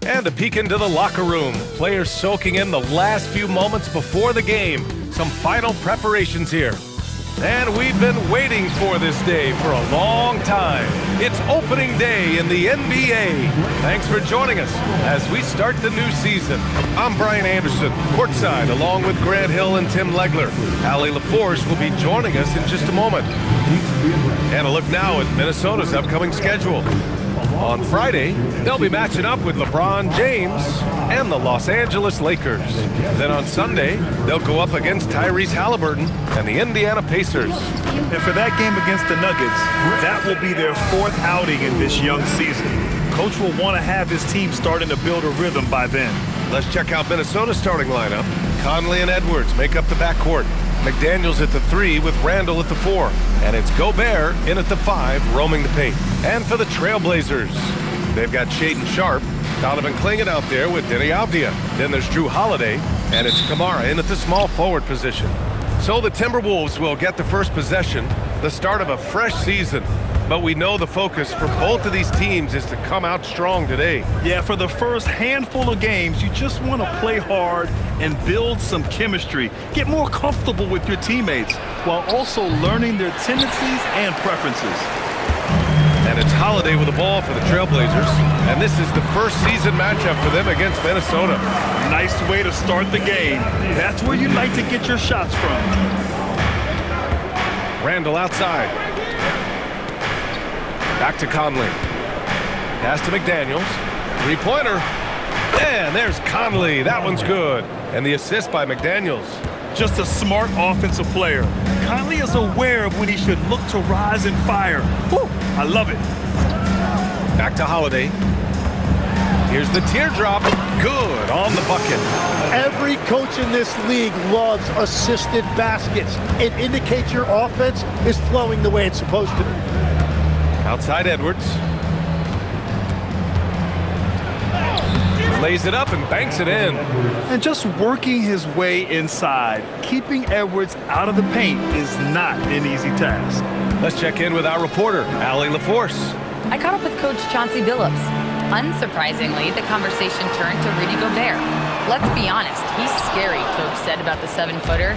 And a peek into the locker room. Players soaking in the last few moments before the game. Some final preparations here. And we've been waiting for this day for a long time. It's opening day in the NBA. Thanks for joining us as we start the new season. I'm Brian Anderson, courtside, along with Grant Hill and Tim Legler. Allie LaForce will be joining us in just a moment. And a look now at Minnesota's upcoming schedule. On Friday, they'll be matching up with LeBron James and the Los Angeles Lakers. Then on Sunday, they'll go up against Tyrese Halliburton and the Indiana Pacers. And for that game against the Nuggets, that will be their fourth outing in this young season. Coach will want to have his team starting to build a rhythm by then. Let's check out Minnesota's starting lineup. Conley and Edwards make up the backcourt. McDaniels at the 3 with Randall at the 4. And it's Gobert in at the 5, roaming the paint. And for the Trailblazers, they've got Shaedon Sharpe, Donovan Clingan out there with Denny Avdia. Then there's Drew Holiday, and it's Kamara in at the small forward position. So the Timberwolves will get the first possession, the start of a fresh season. But we know the focus for both of these teams is to come out strong today. Yeah, for the first handful of games, you just want to play hard and build some chemistry. Get more comfortable with your teammates while also learning their tendencies and preferences. And it's Holiday with the ball for the Trailblazers. And this is the first season matchup for them against Minnesota. Nice way to start the game. That's where you like to get your shots from. Randall outside. Back to Conley. Pass to McDaniels. Three-pointer. And there's Conley. That one's good. And the assist by McDaniels. Just a smart offensive player. Conley is aware of when he should look to rise and fire. Whew, I love it. Back to Holiday. Here's the teardrop. Good on the bucket. Every coach in this league loves assisted baskets. It indicates your offense is flowing the way it's supposed to. Outside Edwards. Lays it up and banks it in. And just working his way inside, keeping Edwards out of the paint is not an easy task. Let's check in with our reporter, Allie LaForce. I caught up with Coach Chauncey Billups. Unsurprisingly, the conversation turned to Rudy Gobert. Let's be honest, he's scary, Coach said about the 7-footer.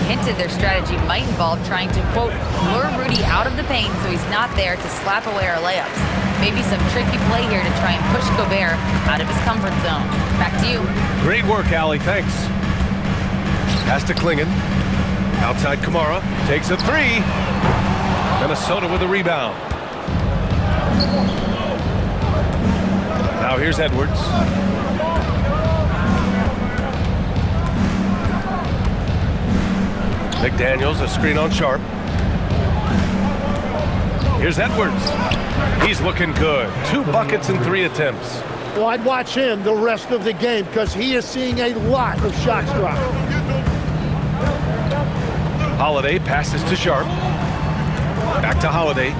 Hinted their strategy might involve trying to, quote, lure Rudy out of the paint so he's not there to slap away our layups. Maybe some tricky play here to try and push Gobert out of his comfort zone. Back to you. Great work, Allie. Thanks. Pass to Clingan. Outside Kamara. Takes a 3. Minnesota with a rebound. Now here's Edwards. McDaniels, a screen on Sharpe. Here's Edwards. He's looking good. 2 buckets in 3 attempts. Well, I'd watch him the rest of the game because he is seeing a lot of shots drop. Holiday passes to Sharpe. Back to Holiday.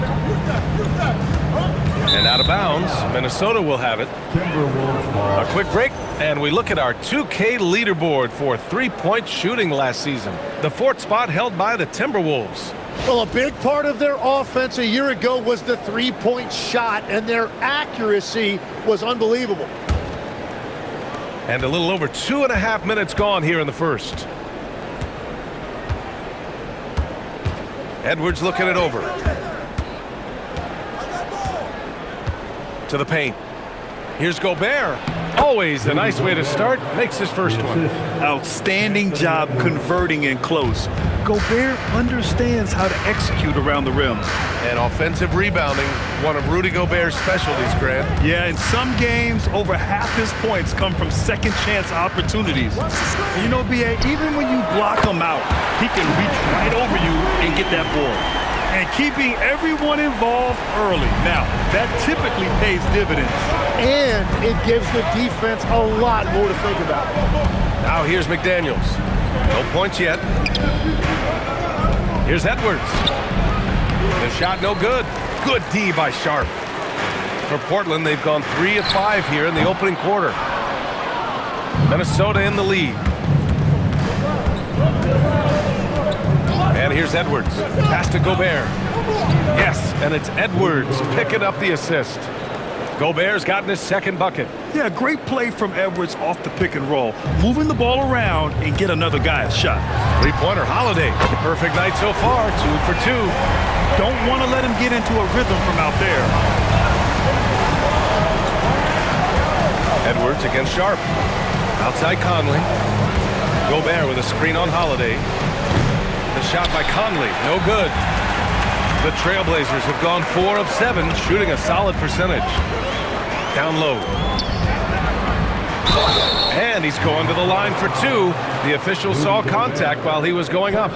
And out of bounds, Minnesota will have it. A quick break, and we look at our 2K leaderboard for three-point shooting last season. The 4th spot held by the Timberwolves. Well, a big part of their offense a year ago was the three-point shot, and their accuracy was unbelievable. And a little over 2.5 minutes gone here in the first. Edwards looking it over. To the paint. Here's Gobert. Always a nice way to start. Makes his first one. Outstanding job converting in close. Gobert understands how to execute around the rim. And offensive rebounding, one of Rudy Gobert's specialties, Grant. Yeah, in some games, over half his points come from second chance opportunities. And you know, B.A., even when you block him out, he can reach right over you and get that board. And keeping everyone involved early. Now, that typically pays dividends. And it gives the defense a lot more to think about. Now here's McDaniels. No points yet. Here's Edwards. The shot no good. Good D by Sharpe. For Portland, they've gone 3 of 5 here in the opening quarter. Minnesota in the lead. And here's Edwards. Pass to Gobert. Yes, and it's Edwards picking up the assist. Gobert's gotten his second bucket. Yeah, great play from Edwards off the pick and roll. Moving the ball around and get another guy a shot. Three-pointer, Holiday. Perfect night so far, 2 for 2. Don't want to let him get into a rhythm from out there. Edwards against Sharp. Outside Conley. Gobert with a screen on Holiday. The shot by Conley, no good. The Trailblazers have gone 4 of 7, shooting a solid percentage. Down low. And he's going to the line for 2. The official saw contact while he was going up.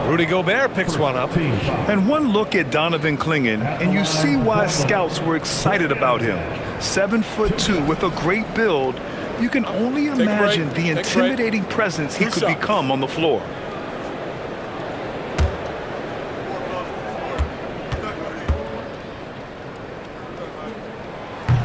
Rudy Gobert picks one up. And one look at Donovan Clingan, and you see why scouts were excited about him. 7'2" with a great build. You can only imagine the intimidating presence he could become on the floor.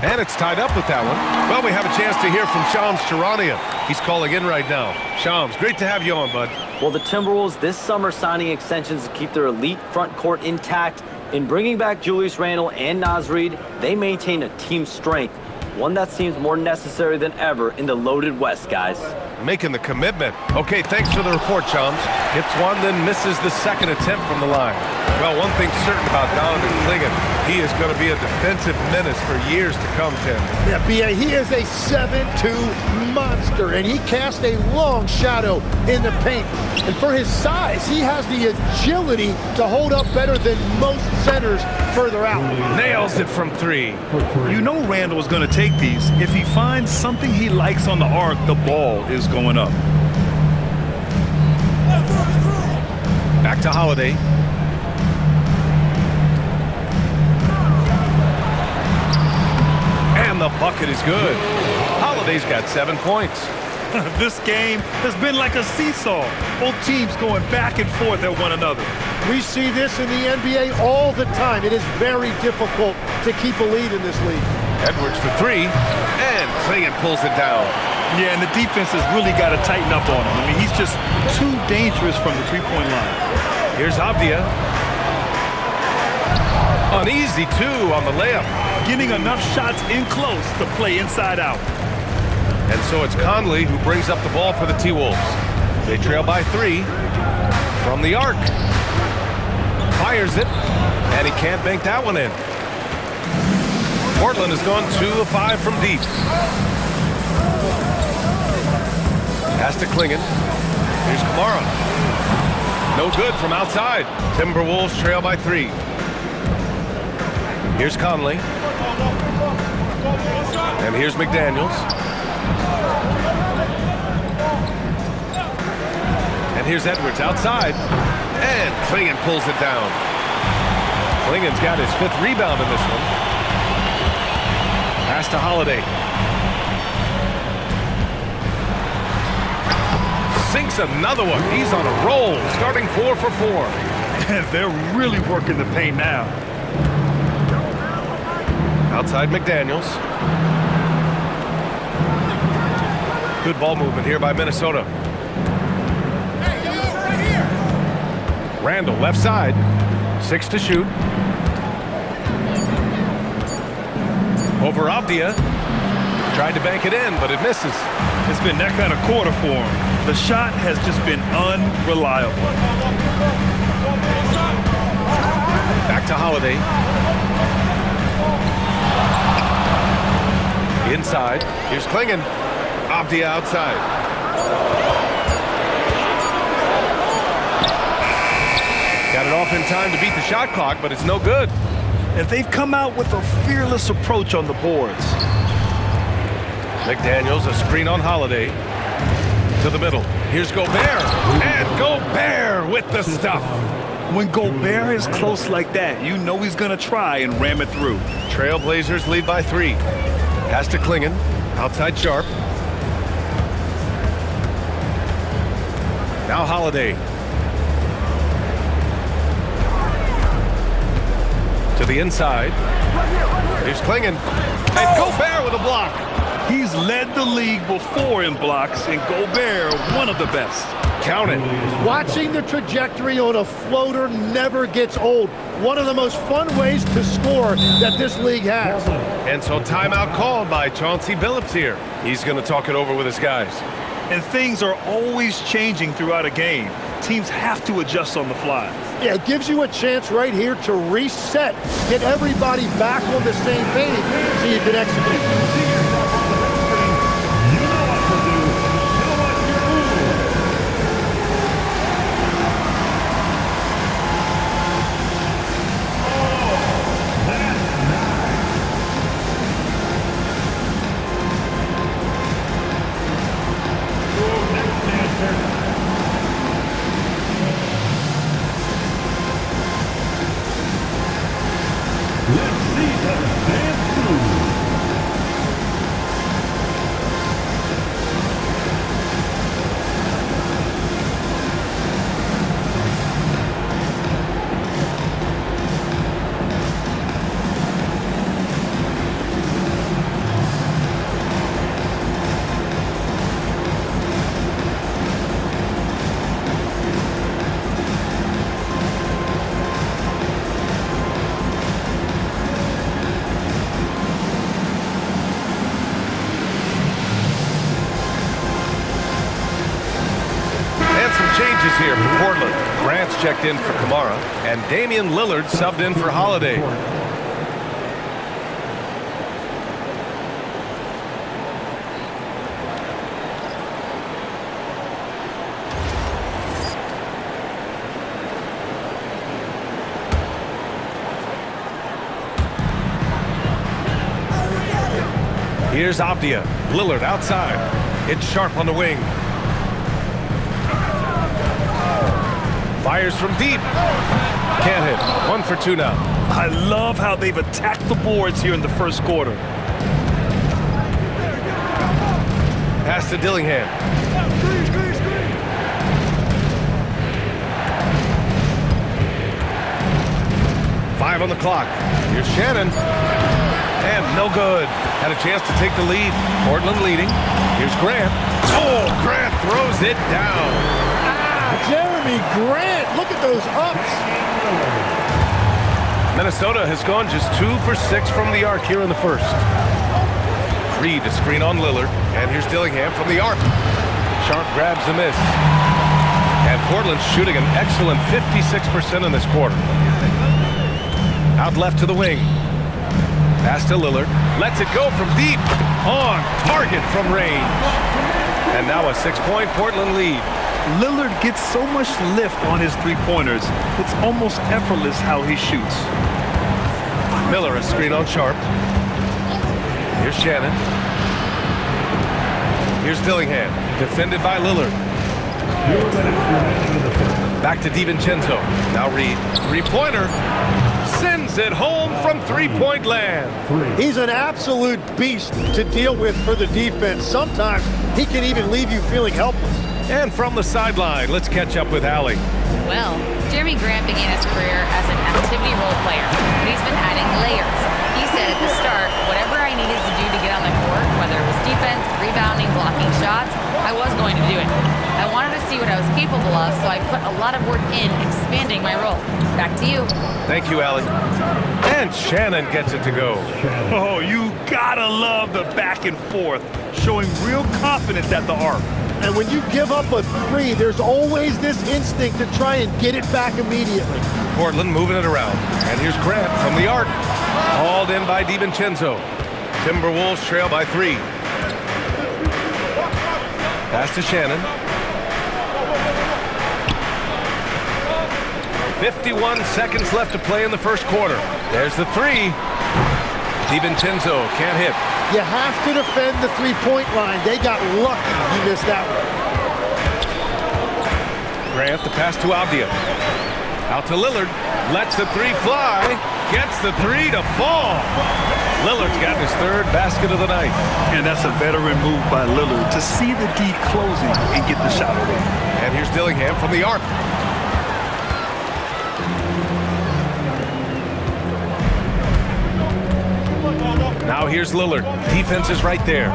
And it's tied up with that one. Well, we have a chance to hear from Shams Charania. He's calling in right now. Shams, great to have you on, bud. Well, the Timberwolves this summer signing extensions to keep their elite front court intact. In bringing back Julius Randle and Naz Reid, they maintain a team strength, one that seems more necessary than ever in the loaded West, guys. Making the commitment. Okay, thanks for the report, Shams. Hits one, then misses the second attempt from the line. Well, one thing's certain about Donovan Clingan. He is going to be a defensive menace for years to come, Tim. Yeah, B.A., he is a 7'2" monster, and he casts a long shadow in the paint. And for his size, he has the agility to hold up better than most centers further out. Nails it from 3. You know Randle is going to take these. If he finds something he likes on the arc, the ball is going up. Back to Holiday. And the bucket is good. Holiday's got 7 points. This game has been like a seesaw. Both teams going back and forth at one another. We see this in the NBA all the time. It is very difficult to keep a lead in this league. Edwards for 3, and Clingan pulls it down. Yeah, and the defense has really got to tighten up on him. I mean, he's just too dangerous from the three-point line. Here's Avdia. An easy 2 on the layup. Getting enough shots in close to play inside out. And so it's Conley who brings up the ball for the T-Wolves. They trail by 3 from the arc. Fires it, and he can't bank that one in. Portland has gone 2 of 5 from deep. Pass to Clingan. Here's Kamara. No good from outside. Timberwolves trail by 3. Here's Conley. And here's McDaniels. And here's Edwards outside. And Clingan pulls it down. Clingan's got his 5th rebound in this one. Pass to Holiday. Sinks another one. He's on a roll, starting 4 for 4. They're really working the paint now. Outside McDaniels. Good ball movement here by Minnesota. Randle left side. 6 to shoot. Over Avdia. Tried to bank it in, but it misses. It's been that kind of quarter for him. The shot has just been unreliable. Back to Holiday. Inside. Here's Clingan. Avdia outside. Got it off in time to beat the shot clock, but it's no good. And they've come out with a fearless approach on the boards. McDaniels, a screen on Holiday. To the middle. Here's Gobert. And Gobert with the stuff. When Gobert is close like that, you know he's going to try and ram it through. Trailblazers lead by 3. Pass to Clingan. Outside Sharp. Now Holiday. To the inside. Here's Clingan. And Gobert with a block. He's led the league before in blocks, and Gobert, one of the best. Count it. Watching the trajectory on a floater never gets old. One of the most fun ways to score that this league has. And so timeout called by Chauncey Billups here. He's going to talk it over with his guys. And things are always changing throughout a game. Teams have to adjust on the fly. Yeah, it gives you a chance right here to reset, get everybody back on the same page so you can execute. Changes here for Portland. Grant's checked in for Kamara, and Damian Lillard subbed in for Holiday. Here's Avdia. Lillard outside. It's Sharp on the wing. Fires from deep. Can't hit. 1 for 2 now. I love how they've attacked the boards here in the first quarter. Pass to Dillingham. Five on the clock. Here's Shannon. And no good. Had a chance to take the lead. Portland leading. Here's Grant. Oh, Grant throws it down. Jeremy Grant, look at those ups. Minnesota has gone just 2 for 6 from the arc here in the first. Reed, a screen on Lillard, and here's Dillingham from the arc. Sharp grabs a miss. And Portland's shooting an excellent 56% in this quarter. Out left to the wing. Pass to Lillard. Lets it go from deep. On target from range. And now a 6-point Portland lead. Lillard gets so much lift on his three-pointers, it's almost effortless how he shoots. Miller, a screen on Sharp. Here's Shannon. Here's Dillingham, defended by Lillard. Back to DiVincenzo. Now Reed, three-pointer. Sends it home from three-point land. He's an absolute beast to deal with for the defense. Sometimes he can even leave you feeling helpless. And from the sideline, let's catch up with Allie. Well, Jeremy Grant began his career as an activity role player, but he's been adding layers. He said at the start, whatever I needed to do to get on the court, whether it was defense, rebounding, blocking shots, I was going to do it. I wanted to see what I was capable of, so I put a lot of work in expanding my role. Back to you. Thank you, Allie. And Shannon gets it to go. Oh, you gotta love the back and forth, showing real confidence at the arc. And when you give up a three, there's always this instinct to try and get it back immediately. Portland moving it around. And here's Grant from the arc. Hauled in by DiVincenzo. Timberwolves trail by 3. Pass to Shannon. 51 seconds left to play in the first quarter. There's the 3. DiVincenzo can't hit. You have to defend the three-point line. They got lucky he missed that one. Grant, the pass to Avdia. Out to Lillard. Lets the 3 fly. Gets the 3 to fall. Lillard's got his 3rd basket of the night. And that's a veteran move by Lillard to see the D closing and get the shot away. And here's Dillingham from the arc. Now here's Lillard. Defense is right there.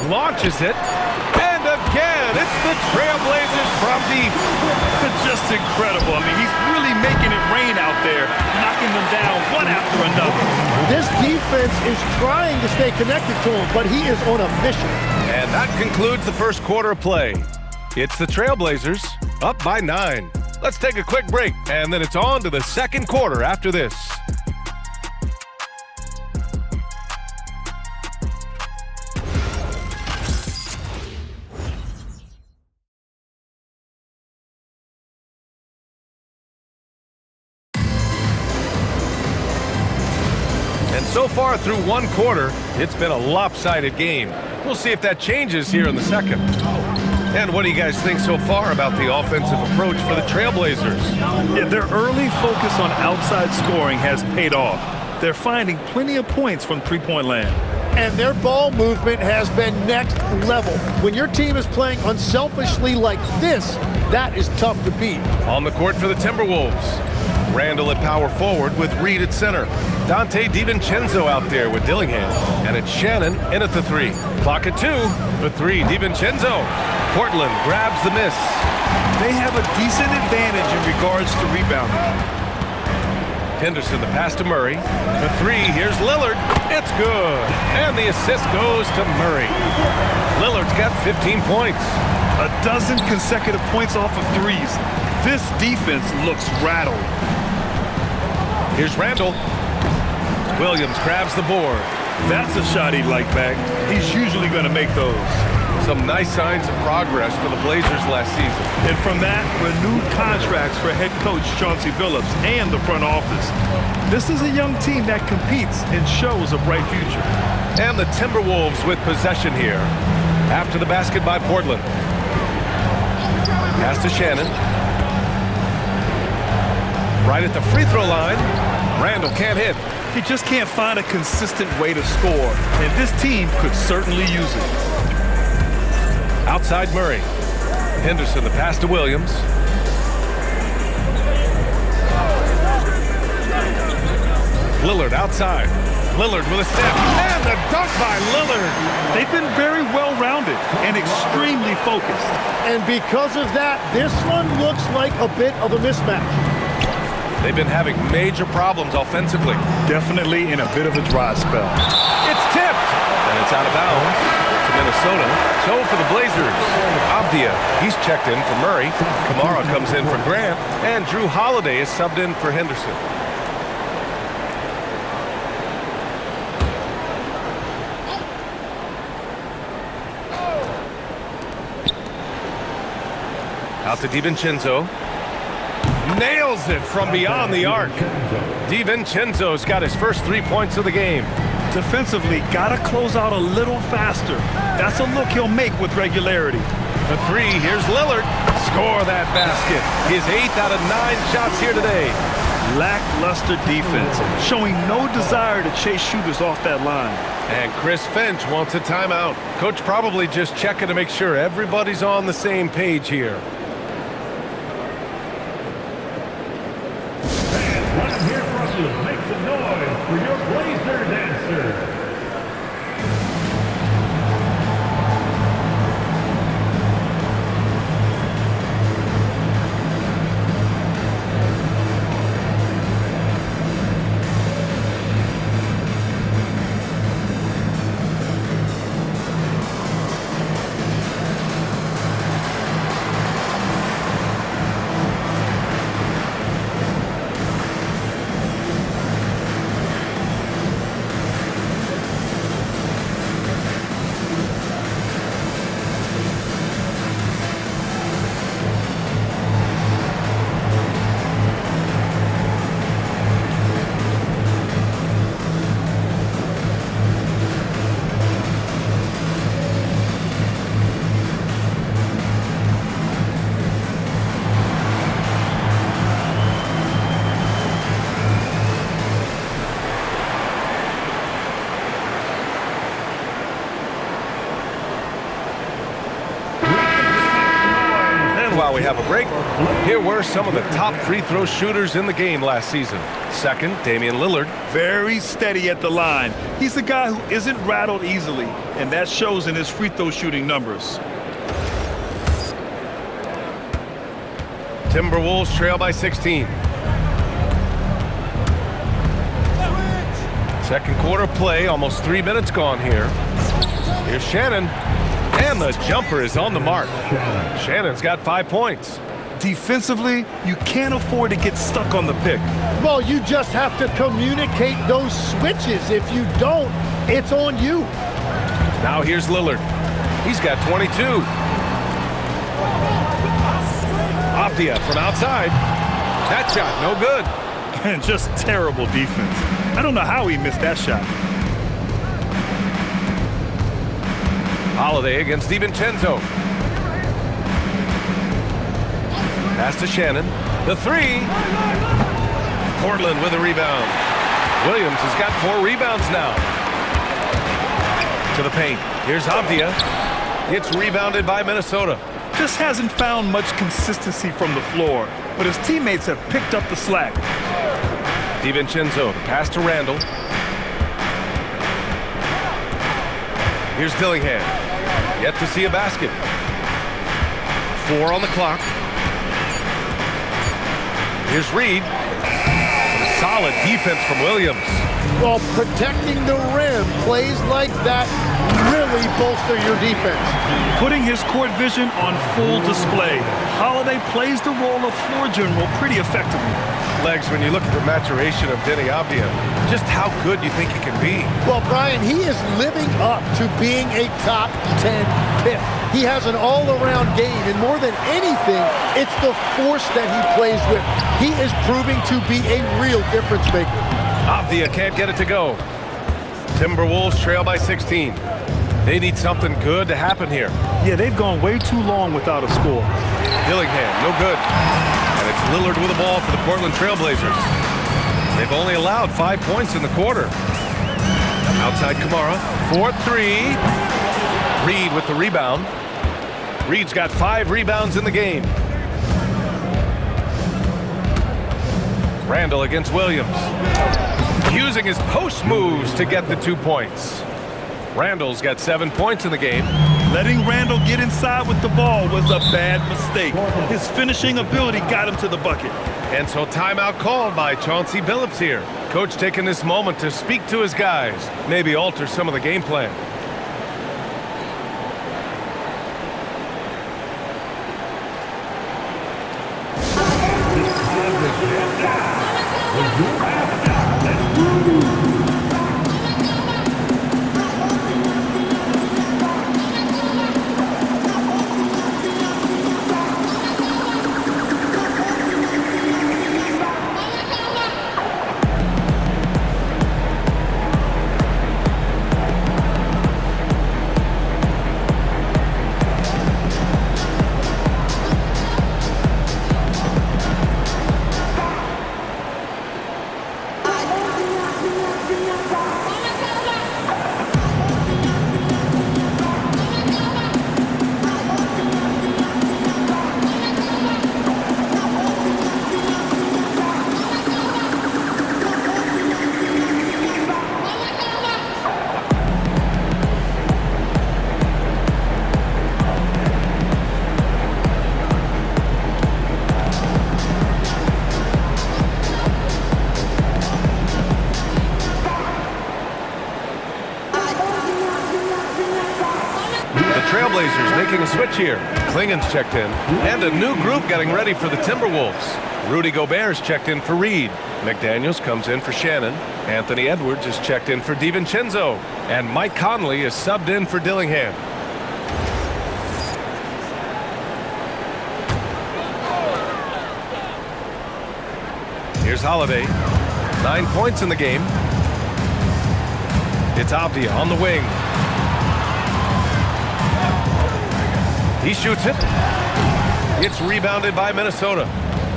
Launches it. And again, And it's the Trailblazers from deep. Just incredible. I mean, he's really making it rain out there, knocking them down one after another. This defense is trying to stay connected to him, but he is on a mission. And that concludes the first quarter of play. It's the Trailblazers up by 9. Let's take a quick break, and then it's on to the second quarter after this. And so far through one quarter, it's been a lopsided game. We'll see if that changes here in the second. And what do you guys think so far about the offensive approach for the Trailblazers? Yeah, their early focus on outside scoring has paid off. They're finding plenty of points from three-point land. And their ball movement has been next level. When your team is playing unselfishly like this, that is tough to beat. On the court for the Timberwolves, Randall at power forward with Reed at center. Dante DiVincenzo out there with Dillingham. And it's Shannon in at the 3. Clock at 2. The 3, DiVincenzo. Portland grabs the miss. They have a decent advantage in regards to rebounding. Henderson, the pass to Murray. The 3, here's Lillard. It's good. And the assist goes to Murray. Lillard's got 15 points. A dozen consecutive points off of threes. This defense looks rattled. Here's Randall. Williams grabs the board. That's a shot he'd like back. He's usually going to make those. Some nice signs of progress for the Blazers last season. And from that, renewed contracts for head coach Chauncey Billups and the front office. This is a young team that competes and shows a bright future. And the Timberwolves with possession here. After the basket by Portland. Pass to Shannon. Right at the free throw line. Randall can't hit. He just can't find a consistent way to score. And this team could certainly use it. Outside Murray. Henderson, the pass to Williams. Lillard outside. Lillard with a step. And the dunk by Lillard. They've been very well-rounded and extremely focused. And because of that, this one looks like a bit of a mismatch. They've been having major problems offensively. Definitely in a bit of a dry spell. It's tipped. And it's out of bounds to Minnesota. So for the Blazers, Avdia, he's checked in for Murray. Kamara comes in for Grant. And Drew Holiday is subbed in for Henderson. Out to DiVincenzo. Nails it from beyond the arc. DiVincenzo's got his first 3 points of the game. Defensively, got to close out a little faster. That's a look he'll make with regularity. The 3, here's Lillard. Score that basket. His 8th out of 9 shots here today. Lackluster defense, showing no desire to chase shooters off that line. And Chris Finch wants a timeout. Coach probably just checking to make sure everybody's on the same page here. Make some noise for your Blazer dancer. While we have a break, here were some of the top free throw shooters in the game last season. Second, Damian Lillard. Very steady at the line. He's the guy who isn't rattled easily, and that shows in his free throw shooting numbers. Timberwolves trail by 16. Second quarter play, almost 3 minutes gone here. Here's Shannon, and the jumper is on the mark. Shannon's got 5 points. Defensively, you can't afford to get stuck on the pick. Well, you just have to communicate those switches. If you don't, it's on you. Now here's Lillard. He's got 22. Avdia from outside. That shot, no good. And just terrible defense. I don't know how he missed that shot. Holiday against DiVincenzo. Pass to Shannon. The three. Portland with a rebound. Williams has got 4 rebounds now. To the paint. Here's Avdia. It's rebounded by Minnesota. Just hasn't found much consistency from the floor, but his teammates have picked up the slack. DiVincenzo, the pass to Randall. Here's Dillingham. Yet to see a basket. 4 on the clock. Here's Reed. Some solid defense from Williams. Well, protecting the rim, plays like that really bolster your defense. Putting his court vision on full display, Holiday plays the role of floor general pretty effectively. Legs, when you look at the maturation of Denny Avdia, just how good you think he can be. Well, Brian, he is living up to being a top 10 pick. He has an all-around game, and more than anything, it's the force that he plays with. He is proving to be a real difference maker. Avdia can't get it to go. Timberwolves trail by 16. They need something good to happen here. Yeah, they've gone way too long without a score. Dillingham, no good. And it's Lillard with the ball for the Portland Trailblazers. They've only allowed 5 points in the quarter. Outside Kamara, 4-3. Reed with the rebound. Reed's got 5 rebounds in the game. Randall against Williams. Using his post moves to get the 2 points. Randall's got 7 points in the game. Letting Randall get inside with the ball was a bad mistake. His finishing ability got him to the bucket. And so timeout called by Chauncey Billups here. Coach taking this moment to speak to his guys, maybe alter some of the game plan. Trailblazers making a switch here. Klingen's checked in. And a new group getting ready for the Timberwolves. Rudy Gobert's checked in for Reed. McDaniels comes in for Shannon. Anthony Edwards is checked in for DiVincenzo. And Mike Conley is subbed in for Dillingham. Here's Holiday. 9 points in the game. It's Avdia on the wing. He shoots it. It's rebounded by Minnesota.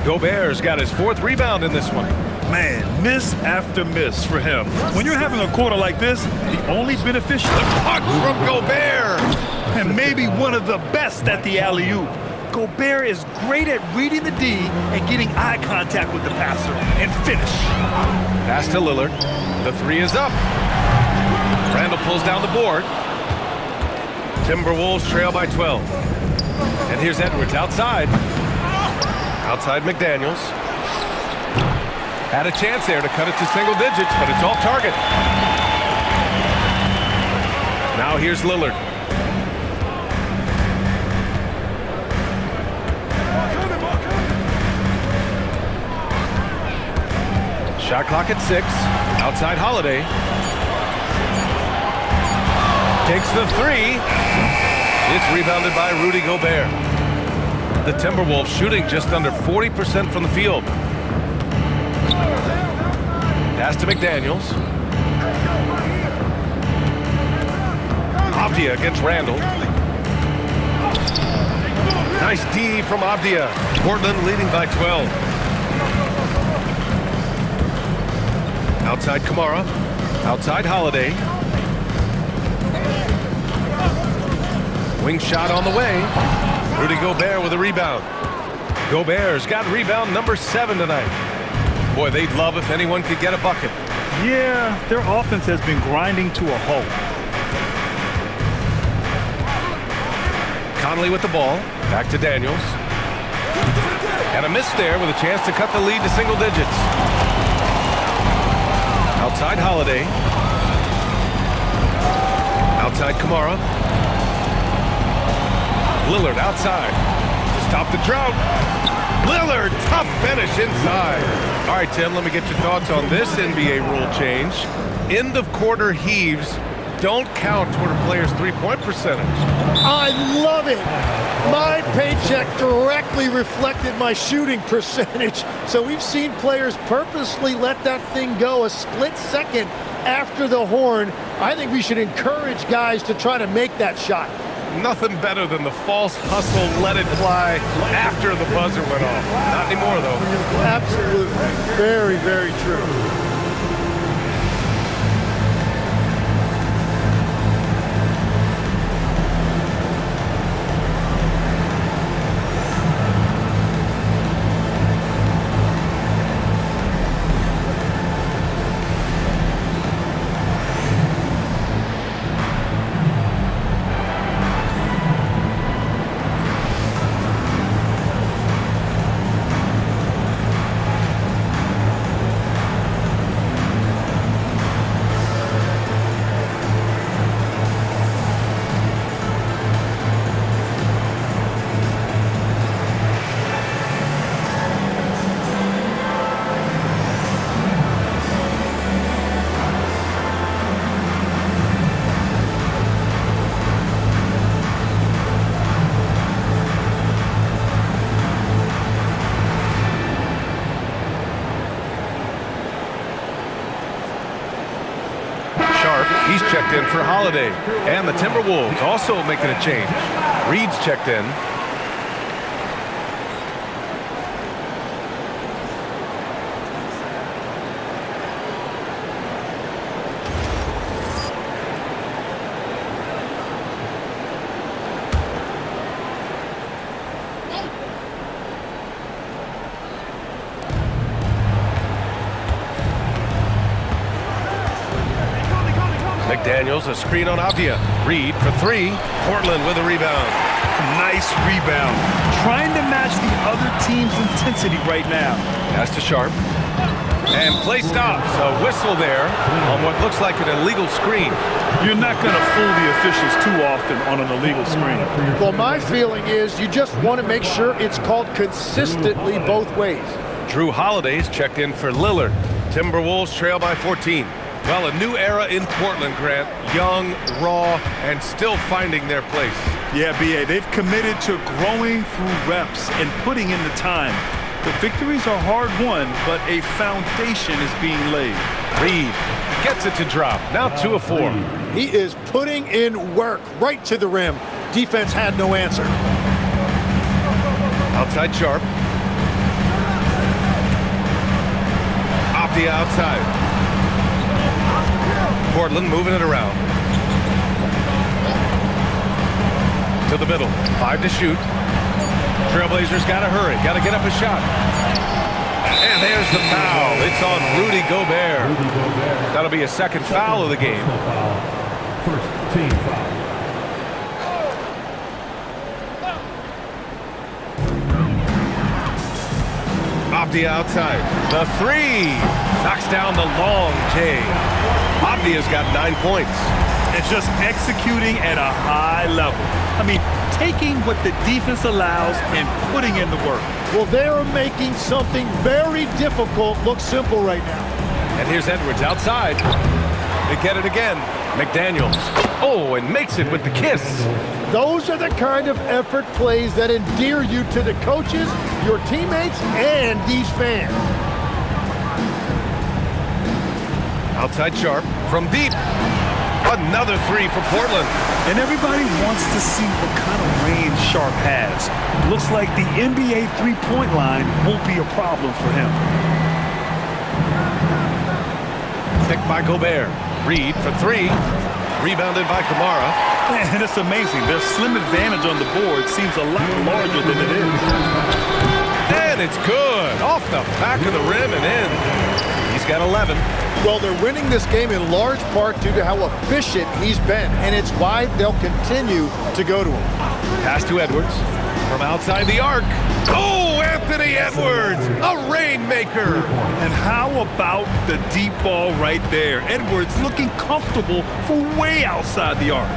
Gobert's got his 4th rebound in this one. Man, miss after miss for him. When you're having a quarter like this, the only beneficial... The puck from Gobert! And maybe one of the best at the alley-oop. Gobert is great at reading the D and getting eye contact with the passer and finish. Pass to Lillard. The 3 is up. Randall pulls down the board. Timberwolves trail by 12. And here's Edwards outside. Outside McDaniels. Had a chance there to cut it to single digits, but it's off target. Now here's Lillard. Shot clock at 6. Outside Holiday. Takes the 3. It's rebounded by Rudy Gobert. The Timberwolves shooting just under 40% from the field. Pass to McDaniels. Avdia against Randall. Nice D from Avdia. Portland leading by 12. Outside Kamara. Outside Holiday. Wing shot on the way. Rudy Gobert with a rebound. Gobert's got rebound number 7 tonight. Boy, they'd love if anyone could get a bucket. Yeah, their offense has been grinding to a halt. Conley with the ball. Back to Daniels. And a miss there with a chance to cut the lead to single digits. Outside Holiday. Outside Kamara. Lillard outside to stop the drought. Lillard, tough finish inside. All right, Tim, let me get your thoughts on this NBA rule change. End of quarter heaves don't count toward a player's three-point percentage. I love it. My paycheck directly reflected my shooting percentage. So we've seen players purposely let that thing go a split second after the horn. I think we should encourage guys to try to make that shot. Nothing better than the false hustle, let it fly after the buzzer went off. Not anymore, though. Absolutely. Very, very true. He's checked in for Holiday. And the Timberwolves also making a change. Reed's checked in. McDaniels, a screen on Avdia. Reed for 3. Portland with a rebound. Nice rebound. Trying to match the other team's intensity right now. Pass to Sharp. And play stops. A whistle there on what looks like an illegal screen. You're not going to fool the officials too often on an illegal screen. Well, my feeling is you just want to make sure it's called consistently both ways. Drew Holiday's checked in for Lillard. Timberwolves trail by 14. Well, a new era in Portland, Grant. Young, raw, and still finding their place. Yeah, B.A., they've committed to growing through reps and putting in the time. The victories are hard-won, but a foundation is being laid. Reed gets it to drop. Now 2 of 4. He is putting in work right to the rim. Defense had no answer. Outside Sharp. Off the outside. Portland moving it around. To the middle. 5 to shoot. Trailblazers got to hurry. Got to get up a shot. And there's the foul. It's on Rudy Gobert. That'll be a second foul of the game. First team foul. Avdia outside. The three. Knocks down the long J. Avdia's got 9 points. And just executing at a high level. I mean, taking what the defense allows and putting in the work. Well, they're making something very difficult look simple right now. And here's Edwards outside. They get it again. McDaniels. Oh, and makes it with the kiss. Those are the kind of effort plays that endear you to the coaches, your teammates, and these fans. Outside Sharp from deep. Another three for Portland. And everybody wants to see what kind of range Sharp has. Looks like the NBA three-point line won't be a problem for him. Picked by Gobert. Reed for three. Rebounded by Kamara. And it's amazing. Their slim advantage on the board seems a lot larger than it is. And it's good. Off the back of the rim and in. He's got 11. Well, they're winning this game in large part due to how efficient he's been, and it's why they'll continue to go to him. Pass to Edwards from outside the arc. Oh, Anthony Edwards, a rainmaker. And how about the deep ball right there? Edwards looking comfortable for way outside the arc.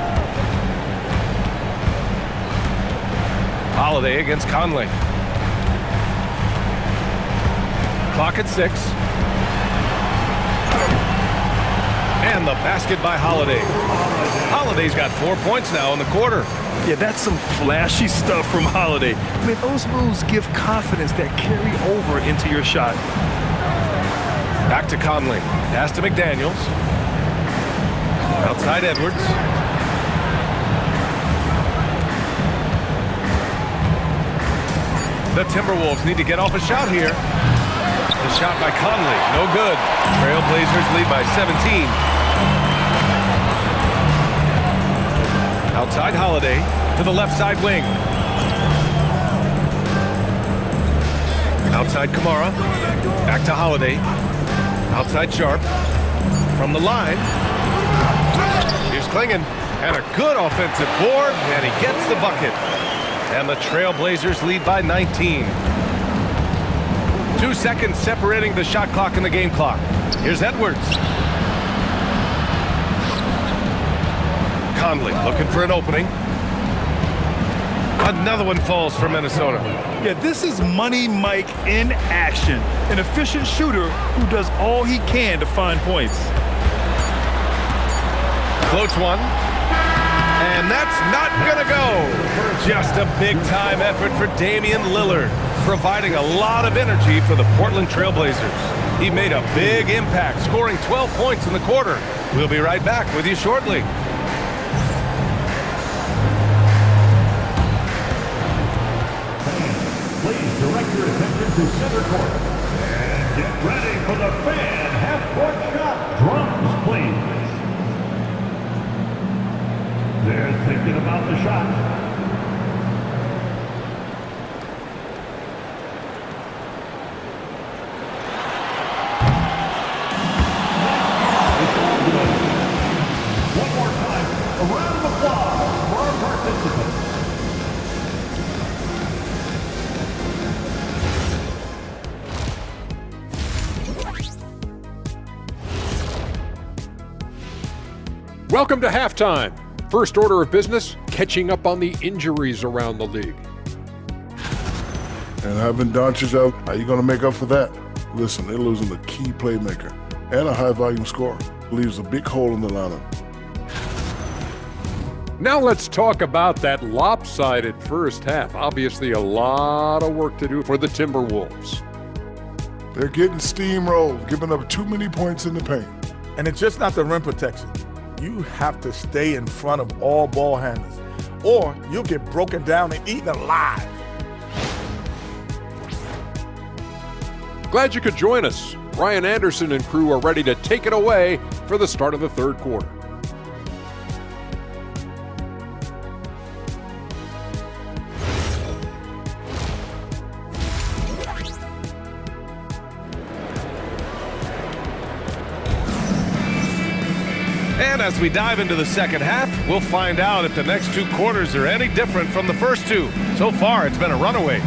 Holiday against Conley. Clock at 6. And the basket by Holiday. Holiday's got 4 points now in the quarter. Yeah, that's some flashy stuff from Holiday. I mean, those moves give confidence that carry over into your shot. Back to Conley. Pass to McDaniels. Outside Edwards. The Timberwolves need to get off a shot here. The shot by Conley, no good. Trailblazers lead by 17. Outside Holiday to the left side wing. Outside Kamara. Back to Holiday. Outside Sharp. From the line. Here's Klingon. And a good offensive board. And he gets the bucket. And the Trailblazers lead by 19. 2 seconds separating the shot clock and the game clock. Here's Edwards. Conley looking for an opening. Another one falls for Minnesota. Yeah, this is Money Mike in action. An efficient shooter who does all he can to find points. Floats one. And that's not gonna go. Just a big-time effort for Damian Lillard, providing a lot of energy for the Portland Trailblazers. He made a big impact, scoring 12 points in the quarter. We'll be right back with you shortly. Please direct your attention to center court. And get ready for the fan half-court shot. Drums, please. They're thinking about the shot. One more time, a round of applause for our participants. Welcome to halftime. First order of business, catching up on the injuries around the league. And having Doncic out, how you going to make up for that? Listen, they're losing a key playmaker and a high-volume scorer. Leaves a big hole in the lineup. Now let's talk about that lopsided first half. Obviously a lot of work to do for the Timberwolves. They're getting steamrolled, giving up too many points in the paint. And it's just not the rim protection. You have to stay in front of all ball handlers, or you'll get broken down and eaten alive. Glad you could join us. Ryan Anderson and crew are ready to take it away for the start of the third quarter. And as we dive into the second half, we'll find out if the next 2 quarters are any different from the first 2. So far, it's been a runaway.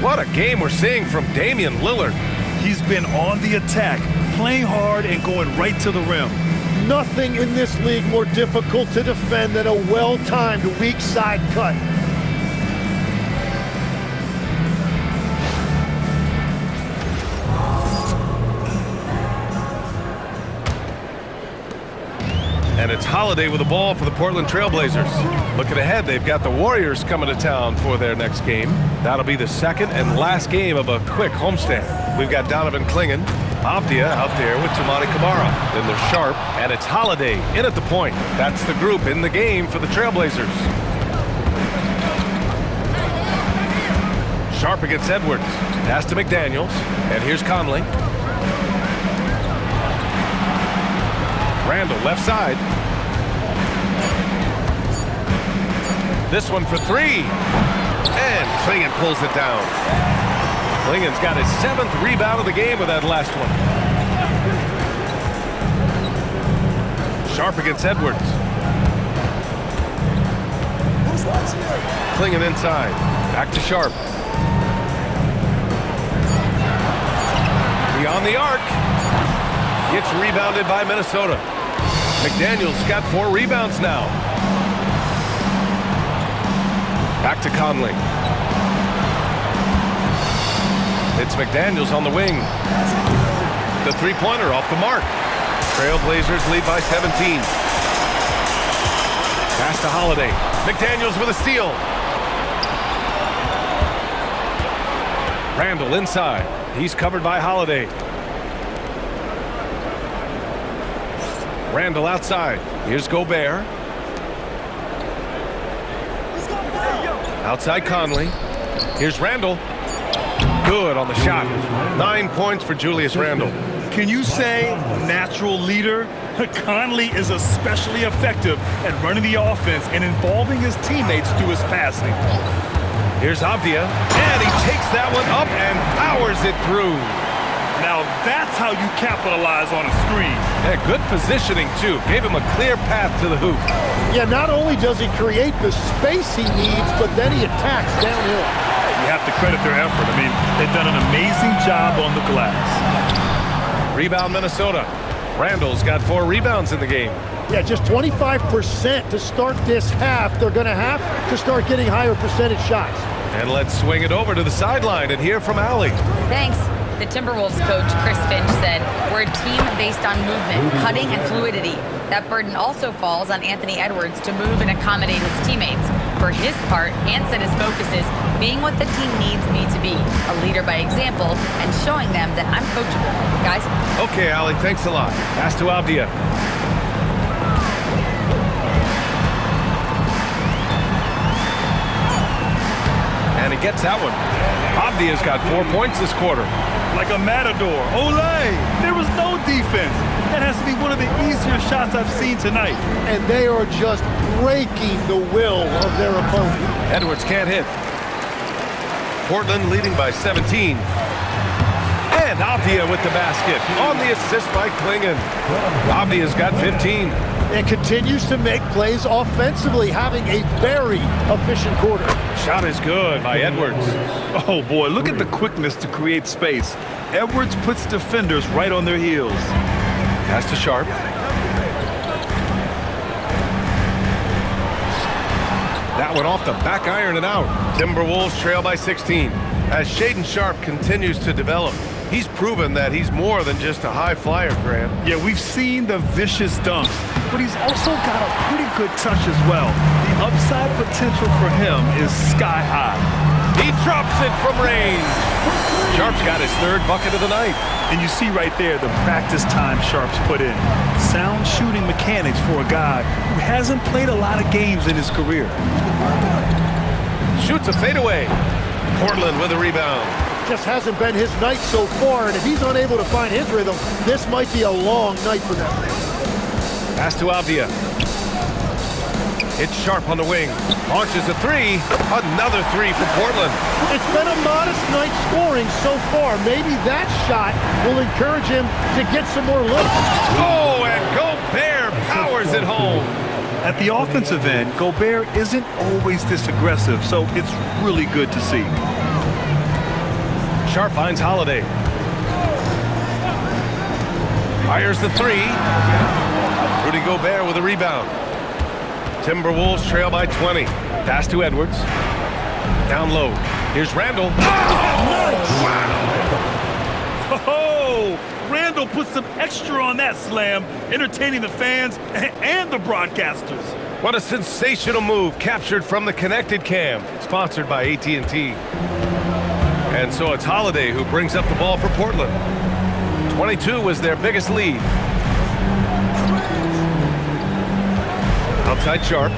What a game we're seeing from Damian Lillard. He's been on the attack, playing hard and going right to the rim. Nothing in this league more difficult to defend than a well-timed weak side cut. And it's Holiday with the ball for the Portland Trailblazers. Looking ahead, they've got the Warriors coming to town for their next game. That'll be the second and last game of a quick homestand. We've got Donovan Clingan, Avdia out there with Toumani Camara. Then there's Sharp, and it's Holiday in at the point. That's the group in the game for the Trailblazers. Sharp against Edwards. Pass to McDaniels, and here's Conley. Randall left side. This one for three. And Clingan pulls it down. Clingan's got his 7th rebound of the game with that last one. Sharp against Edwards. Clingan inside. Back to Sharp. Beyond the arc. Gets rebounded by Minnesota. McDaniels got 4 rebounds now. Back to Conley. It's McDaniels on the wing. The three-pointer off the mark. Trailblazers lead by 17. Pass to Holiday. McDaniels with a steal. Randall inside. He's covered by Holiday. Randall outside. Here's Gobert. Outside Conley. Here's Randall. Good on the shot. 9 points for Julius Randle. Can you say natural leader? Conley is especially effective at running the offense and involving his teammates through his passing. Here's Avdia, and he takes that one up and powers it through. Now that's how you capitalize on a screen. Yeah, good positioning, too. Gave him a clear path to the hoop. Yeah, not only does he create the space he needs, but then he attacks downhill. You have to credit their effort. I mean, they've done an amazing job on the glass. Rebound Minnesota. Randall's got 4 rebounds in the game. Yeah, just 25% to start this half. They're going to have to start getting higher percentage shots. And let's swing it over to the sideline and hear from Allie. Thanks. The Timberwolves coach, Chris Finch, said, "We're a team based on movement, cutting, and fluidity. That burden also falls on Anthony Edwards to move and accommodate his teammates. For his part, Ant said his focus is being what the team needs me to be, a leader by example, and showing them that I'm coachable." Guys? Okay, Allie, thanks a lot. Pass to Avdia. And he gets that one. Avdia's got 4 points this quarter. Like a matador. Olay! There was no defense. That has to be one of the easier shots I've seen tonight. And they are just breaking the will of their opponent. Edwards can't hit. Portland leading by 17. And Avdia with the basket on the assist by Clingan. Avdia's got 15. And continues to make plays offensively, having a very efficient quarter. Shot is good by Edwards. Oh boy, look at the quickness to create space. Edwards puts defenders right on their heels. Pass to Sharp. That one off the back iron and out. Timberwolves trail by 16. As Shaedon Sharp continues to develop, he's proven that he's more than just a high flyer, Grant. Yeah, we've seen the vicious dunks, but he's also got a pretty good touch as well. The upside potential for him is sky high. He drops it from range. Sharp's got his 3rd bucket of the night. And you see right there the practice time Sharp's put in. Sound shooting mechanics for a guy who hasn't played a lot of games in his career. Shoots a fadeaway. Portland with a rebound. Just hasn't been his night so far, and if he's unable to find his rhythm, this might be a long night for them. Pass to Avdia. It's Sharp on the wing. Launches a 3. Another 3 for Portland. It's been a modest night scoring so far. Maybe that shot will encourage him to get some more looks. Oh, and Gobert powers it home. At the offensive end, Gobert isn't always this aggressive, so it's really good to see. Sharp finds Holiday. Fires the three. Rudy Gobert with a rebound. Timberwolves trail by 20. Pass to Edwards. Down low. Here's Randall. Oh, Randall put some extra on that slam, entertaining the fans and the broadcasters. What a sensational move, captured from the connected cam, sponsored by AT&T. And so it's Holiday who brings up the ball for Portland. 22 was their biggest lead. Outside Sharp.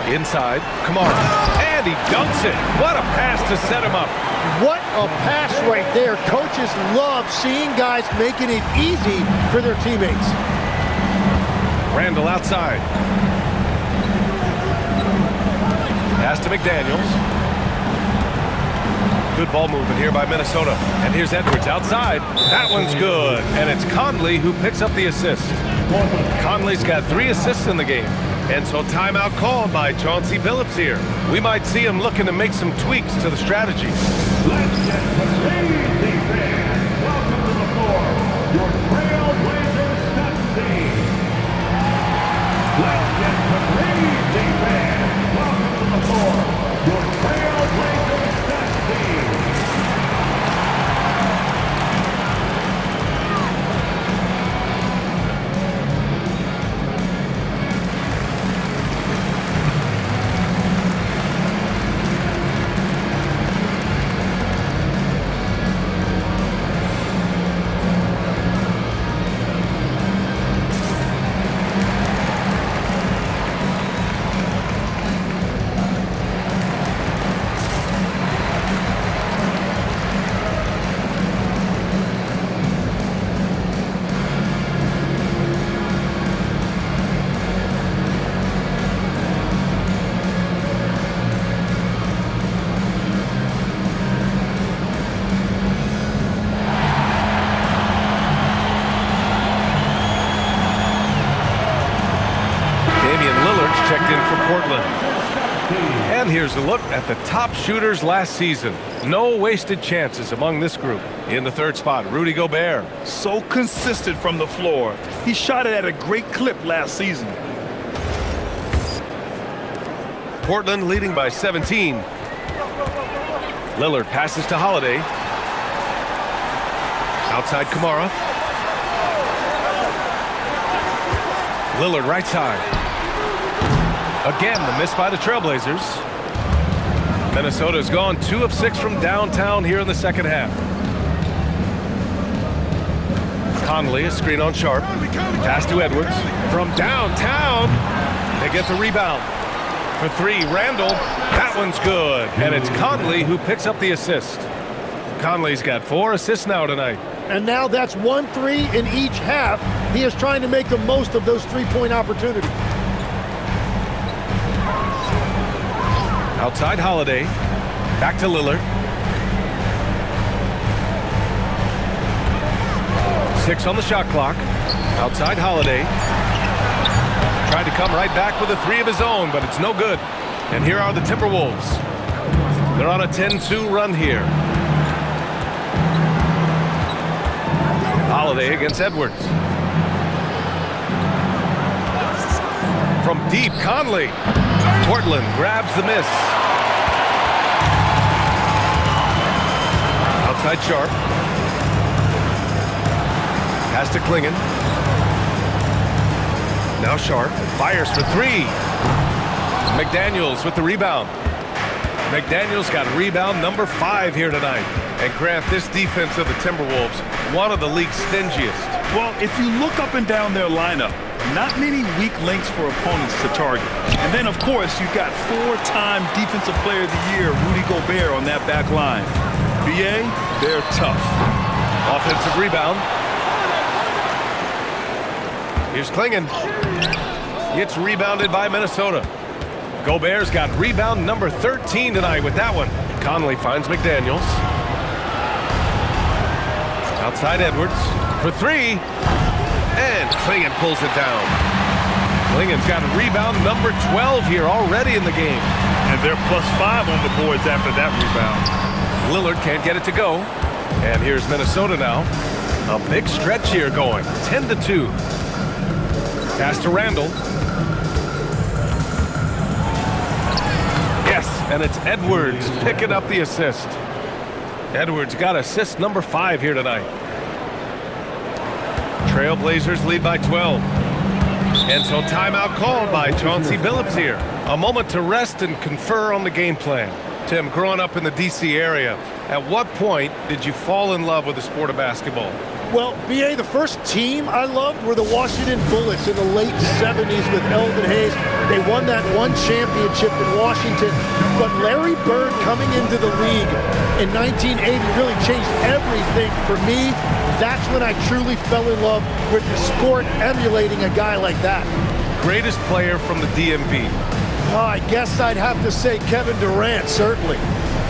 Inside, Kamara. And he dunks it. What a pass to set him up. What a pass right there. Coaches love seeing guys making it easy for their teammates. Randall outside. Pass to McDaniels. Good ball movement here by Minnesota. And here's Edwards outside. That one's good. And it's Conley who picks up the assist. Conley's got 3 assists in the game. And so timeout called by Chauncey Billups here. We might see him looking to make some tweaks to the strategy. Let's get the crazy fans. Welcome to the floor, your trailblazer stats team. Let's get the crazy fans. Welcome to the floor, your trailblazer stats team. Checked in for Portland. And here's a look at the top shooters last season. No wasted chances among this group. In the third spot, Rudy Gobert. So consistent from the floor. He shot it at a great clip last season. Portland leading by 17. Lillard passes to Holiday. Outside Kamara. Lillard right side. Again, the miss by the Trailblazers. Minnesota's gone 2 of 6 from downtown here in the second half. Conley, a screen on Sharp. Pass to Edwards. From downtown, they get the rebound. For 3, Randall. That one's good. And it's Conley who picks up the assist. Conley's got 4 assists now tonight. And now that's 1 3 in each half. He is trying to make the most of those 3-point opportunities. Outside Holiday. Back to Lillard. 6 on the shot clock. Outside Holiday. Tried to come right back with a 3 of his own, but it's no good. And here are the Timberwolves. They're on a 10-2 run here. Holiday against Edwards. From deep, Conley. Portland grabs the miss. Outside Sharp. Pass to Klingon. Now Sharp fires for 3. McDaniels with the rebound. McDaniels got rebound number 5 here tonight. And Grant, this defense of the Timberwolves, one of the league's stingiest. Well, if you look up and down their lineup, not many weak links for opponents to target. And then, of course, you've got 4-time Defensive Player of the Year, Rudy Gobert, on that back line. BA, they're tough. Offensive rebound. Here's Klingon. It's rebounded by Minnesota. Gobert's got rebound number 13 tonight with that one. Conley finds McDaniels. Outside Edwards for 3. And Klingon pulls it down. Klingon's got a rebound number 12 here already in the game. And they're +5 on the boards after that rebound. Lillard can't get it to go. And here's Minnesota now. A big stretch here going, 10-2. Pass to Randall. Yes, and it's Edwards picking up the assist. Edwards got assist number 5 here tonight. Trailblazers lead by 12. And so timeout called by Chauncey Billups here. A moment to rest and confer on the game plan. Tim, growing up in the D.C. area, at what point did you fall in love with the sport of basketball? Well, B.A., the first team I loved were the Washington Bullets in the late 70s with Elvin Hayes. They won that one championship in Washington. But Larry Bird coming into the league in 1980 really changed everything for me. That's when I truly fell in love with the sport, emulating a guy like that. Greatest player from the DMV? Oh, I guess I'd have to say Kevin Durant, certainly.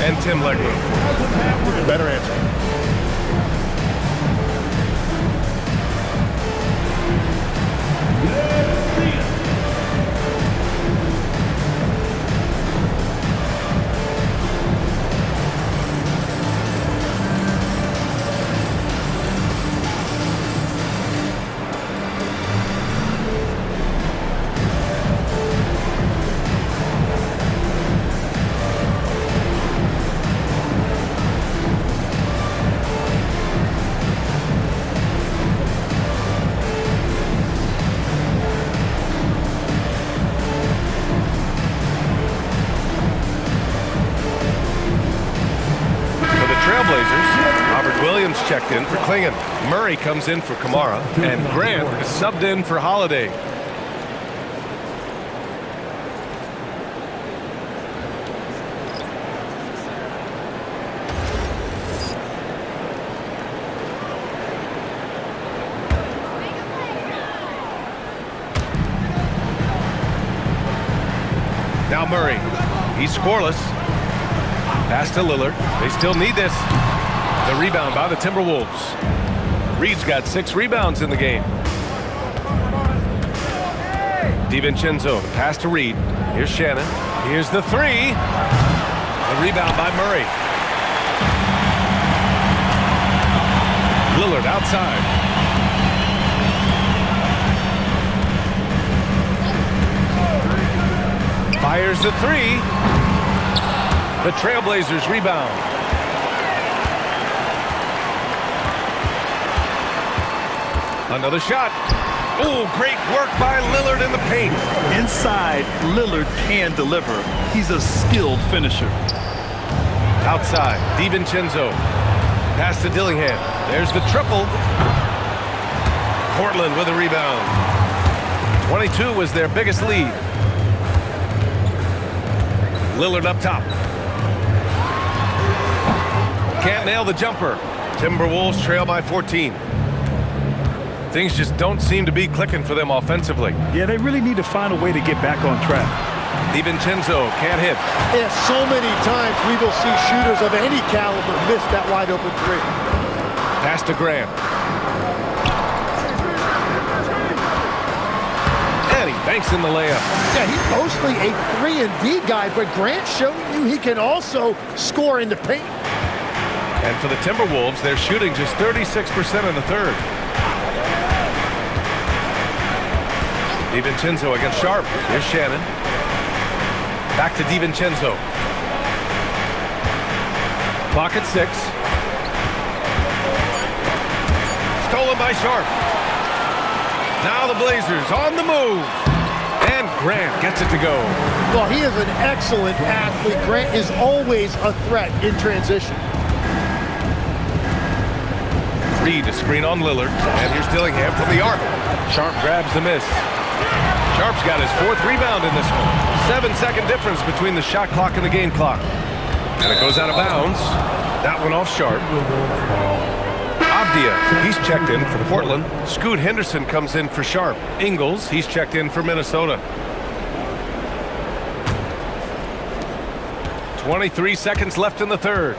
And Tim Legler? Better answer. Checked in for Klingon. Murray comes in for Kamara, and Grant is subbed in for Holiday. Now Murray, he's scoreless. Pass to Lillard. They still need this. The rebound by the Timberwolves. Reed's got 6 rebounds in the game. DiVincenzo, the pass to Reed. Here's Shannon. Here's the 3. The rebound by Murray. Lillard outside. Fires the 3. The Trailblazers rebound. Another shot. Oh, great work by Lillard in the paint. Inside, Lillard can deliver. He's a skilled finisher. Outside, DiVincenzo. Pass to Dillingham. There's the triple. Portland with a rebound. 22 was their biggest lead. Lillard up top. Can't nail the jumper. Timberwolves trail by 14. Things just don't seem to be clicking for them offensively. Yeah, they really need to find a way to get back on track. DiVincenzo can't hit. Yeah, so many times we will see shooters of any caliber miss that wide open 3. Pass to Grant. And he banks in the layup. Yeah, he's mostly a 3-and-D guy, but Grant showed you he can also score in the paint. And for the Timberwolves, they're shooting just 36% in the third. DiVincenzo against Sharp. Here's Shannon. Back to DiVincenzo. Clock at 6. Stolen by Sharp. Now the Blazers on the move. And Grant gets it to go. Well, he is an excellent athlete. Grant is always a threat in transition. Reed a screen on Lillard. And here's Dillingham from the arc. Sharp grabs the miss. Sharp's got his 4th rebound in this one. 7-second difference between the shot clock and the game clock. And it goes out of bounds. That one off Sharp. Avdia, he's checked in for Portland. Scoot Henderson comes in for Sharp. Ingles, he's checked in for Minnesota. 23 seconds left in the third.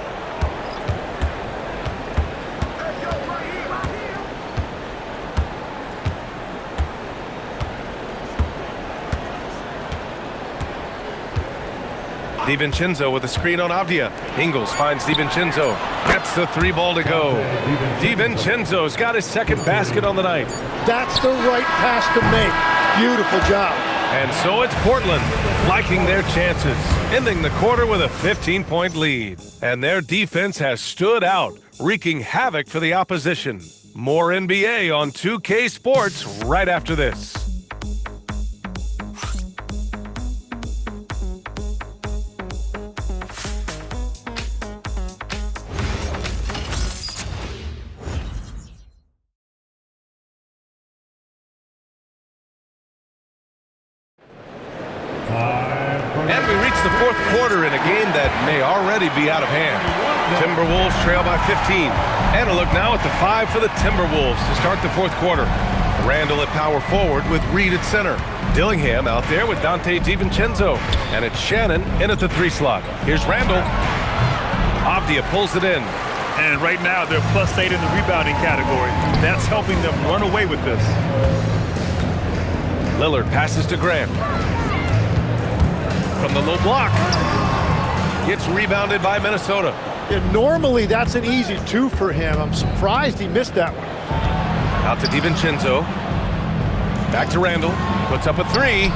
DiVincenzo with a screen on Avdia. Ingles finds DiVincenzo. Gets the 3-ball to go. DiVincenzo's got his second basket on the night. That's the right pass to make. Beautiful job. And so it's Portland liking their chances, ending the quarter with a 15-point lead. And their defense has stood out, wreaking havoc for the opposition. More NBA on 2K Sports right after this. And we reach the fourth quarter in a game that may already be out of hand. Timberwolves trail by 15. And a look now at the 5 for the Timberwolves to start the fourth quarter. Randall at power forward with Reed at center. Dillingham out there with Dante DiVincenzo. And it's Shannon in at the 3 slot. Here's Randall. Avdia pulls it in. And right now, they're +8 in the rebounding category. That's helping them run away with this. Lillard passes to Grant. From the low block. Gets rebounded by Minnesota. Yeah, normally, that's an easy 2 for him. I'm surprised he missed that one. Out to DiVincenzo. Back to Randall. Puts up a 3.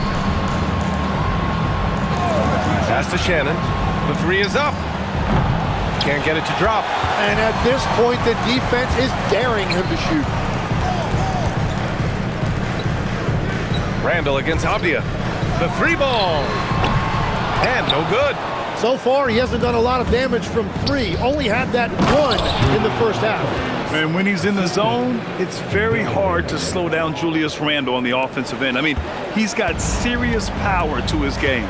Pass to Shannon. The 3 is up. Can't get it to drop. And at this point, the defense is daring him to shoot. Randall against Avdia. The 3-ball. And no good. So far, he hasn't done a lot of damage from 3. Only had that 1 in the first half. And when he's in the zone, it's very hard to slow down Julius Randle on the offensive end. I mean, he's got serious power to his game.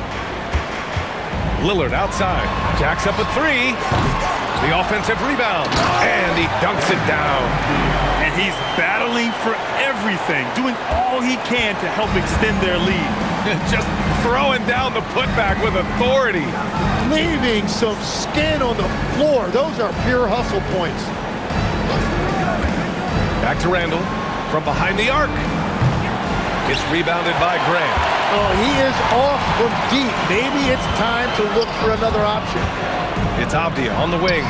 Lillard outside. Jacks up a 3. The offensive rebound. And he dunks it down. And he's battling for everything, doing all he can to help extend their lead. Just throwing down the putback with authority. Leaving some skin on the floor. Those are pure hustle points. Back to Randall from behind the arc. It's rebounded by Grant. Oh, he is off from deep. Maybe it's time to look for another option. It's Avdia on the wing.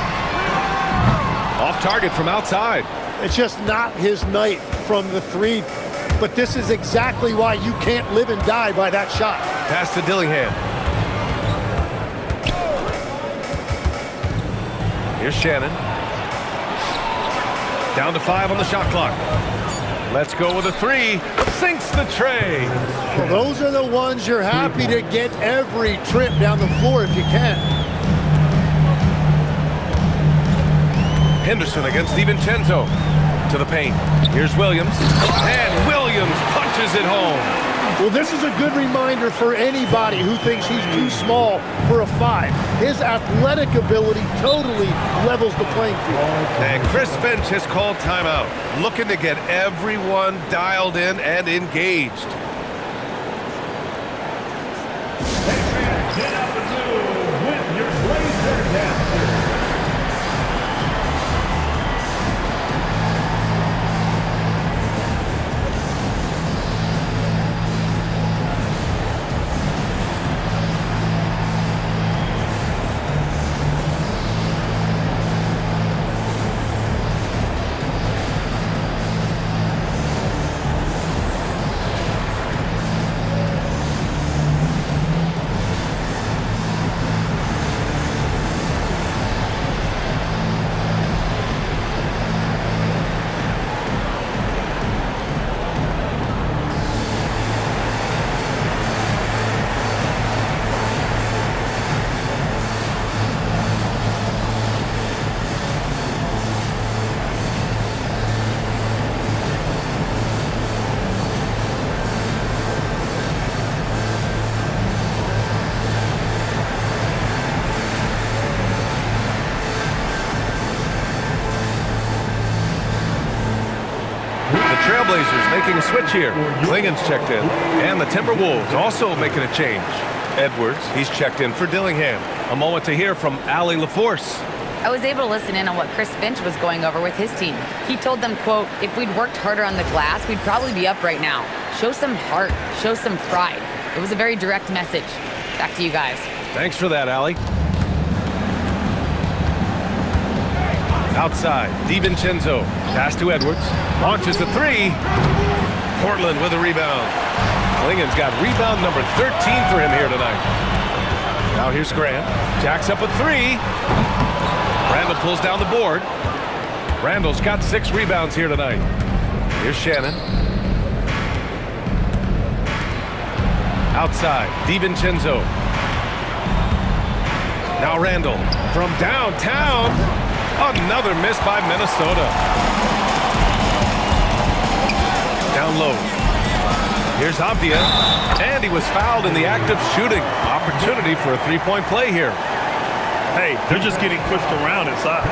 Off target from outside. It's just not his night from the 3. But this is exactly why you can't live and die by that shot. Pass to Dillingham. Here's Shannon. Down to 5 on the shot clock. Let's go with a 3. Sinks the tray. Well, those are the ones you're happy to get every trip down the floor if you can. Henderson against DiVincenzo. To the paint. Here's Williams. And Williams punches it home. Well, this is a good reminder for anybody who thinks he's too small for a 5. His athletic ability totally levels the playing field. And Chris Finch has called timeout, looking to get everyone dialed in and engaged. Get out the zoo with your Blazer dancers. Trailblazers making a switch here. Klingen's checked in. And the Timberwolves also making a change. Edwards, he's checked in for Dillingham. A moment to hear from Allie LaForce. I was able to listen in on what Chris Finch was going over with his team. He told them, quote, if we'd worked harder on the glass, we'd probably be up right now. Show some heart. Show some pride. It was a very direct message. Back to you guys. Thanks for that, Allie. Outside, DiVincenzo. Pass to Edwards. Launches the three. Portland with a rebound. Klingen's got rebound number 13 for him here tonight. Now here's Grant. Jacks up a three. Randall pulls down the board. Randall's got 6 rebounds here tonight. Here's Shannon. Outside, DiVincenzo. Now Randall from downtown. Another miss by Minnesota. Down low. Here's Avdia. And he was fouled in the act of shooting. Opportunity for a three-point play here. Hey, they're just getting pushed around inside.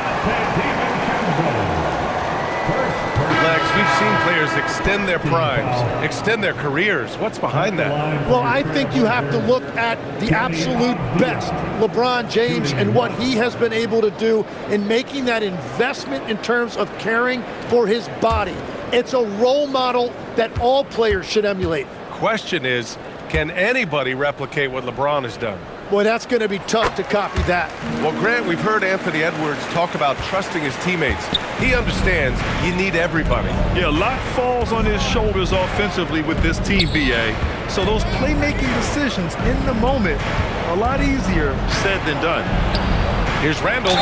Legs, we've seen players extend their primes, extend their careers. What's behind that? Well, I think you have to look at the absolute best, LeBron James, and what he has been able to do in making that investment in terms of caring for his body. It's a role model that all players should emulate. Question is, can anybody replicate what LeBron has done? Boy, that's going to be tough to copy that. Well, Grant, we've heard Anthony Edwards talk about trusting his teammates. He understands you need everybody. Yeah, a lot falls on his shoulders offensively with this team, BA. So those playmaking decisions in the moment, a lot easier said than done. Here's Randall.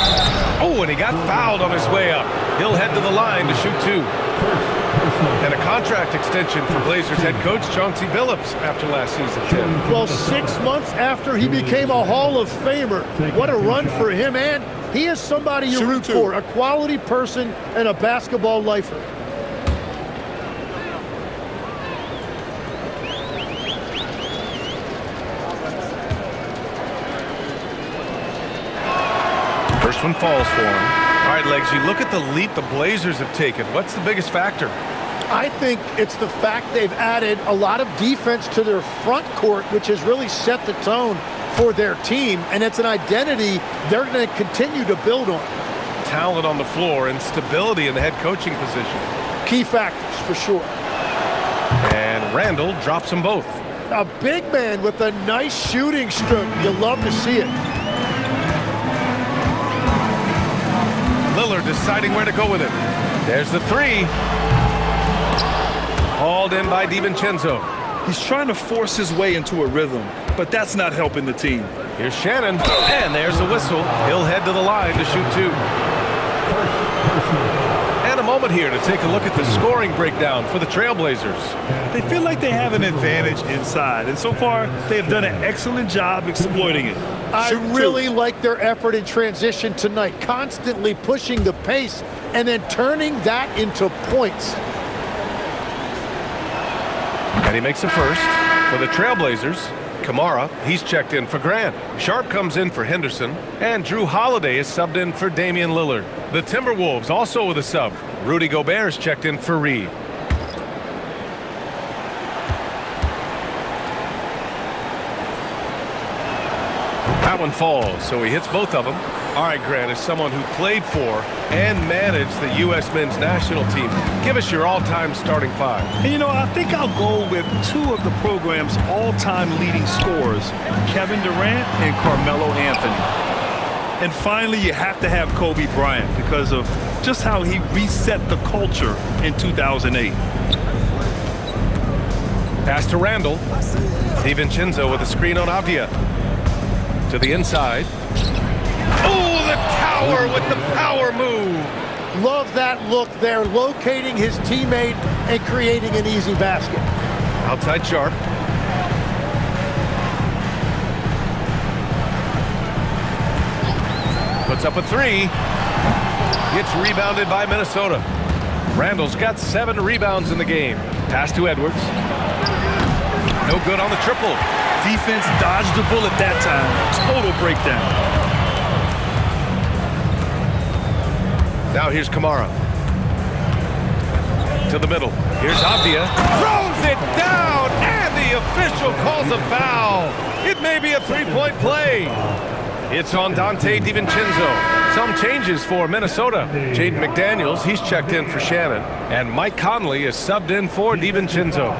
Oh, and he got fouled on his way up. He'll head to the line to shoot 2. And a contract extension for Blazers head coach Chauncey Billups after last season. Well, 6 months after he became a Hall of Famer. What a run for him, and he is somebody you root for, a quality person and a basketball lifer. First one falls for him. All right, Legs, you look at the leap the Blazers have taken. What's the biggest factor? I think it's the fact they've added a lot of defense to their front court, which has really set the tone for their team, and it's an identity they're going to continue to build on. Talent on the floor and stability in the head coaching position. Key factors, for sure. And Randall drops them both. A big man with a nice shooting stroke. You love to see it. Lillard deciding where to go with it. There's the three. Hauled in by DiVincenzo. He's trying to force his way into a rhythm, but that's not helping the team. Here's Shannon, and there's the whistle. He'll head to the line to shoot 2. And a moment here to take a look at the scoring breakdown for the Trailblazers. They feel like they have an advantage inside, and so far they have done an excellent job exploiting it. I really like their effort in transition tonight, constantly pushing the pace and then turning that into points. And he makes a first for the Trailblazers. Kamara, he's checked in for Grant. Sharp comes in for Henderson, and Drew Holiday is subbed in for Damian Lillard. The Timberwolves also with a sub. Rudy Gobert is checked in for Reed. That one falls, so he hits both of them. All right, Grant, as someone who played for and managed the U.S. men's national team, give us your all-time starting 5. And you know, I think I'll go with 2 of the program's all-time leading scorers, Kevin Durant and Carmelo Anthony. And finally, you have to have Kobe Bryant because of just how he reset the culture in 2008. Pass to Randall. DiVincenzo with a screen on Avdia. To the inside. Oh, the tower with the power move. Love that look there, locating his teammate and creating an easy basket. Outside Sharp. Puts up a 3. Gets rebounded by Minnesota. Randall's got 7 rebounds in the game. Pass to Edwards. No good on the triple. Defense dodged the bullet that time. Total breakdown. Now here's Kamara. To the middle. Here's Avdia. Throws it down, and the official calls a foul. It may be a 3-point play. It's on Dante DiVincenzo. Some changes for Minnesota. Jaden McDaniels, he's checked in for Shannon. And Mike Conley is subbed in for DiVincenzo.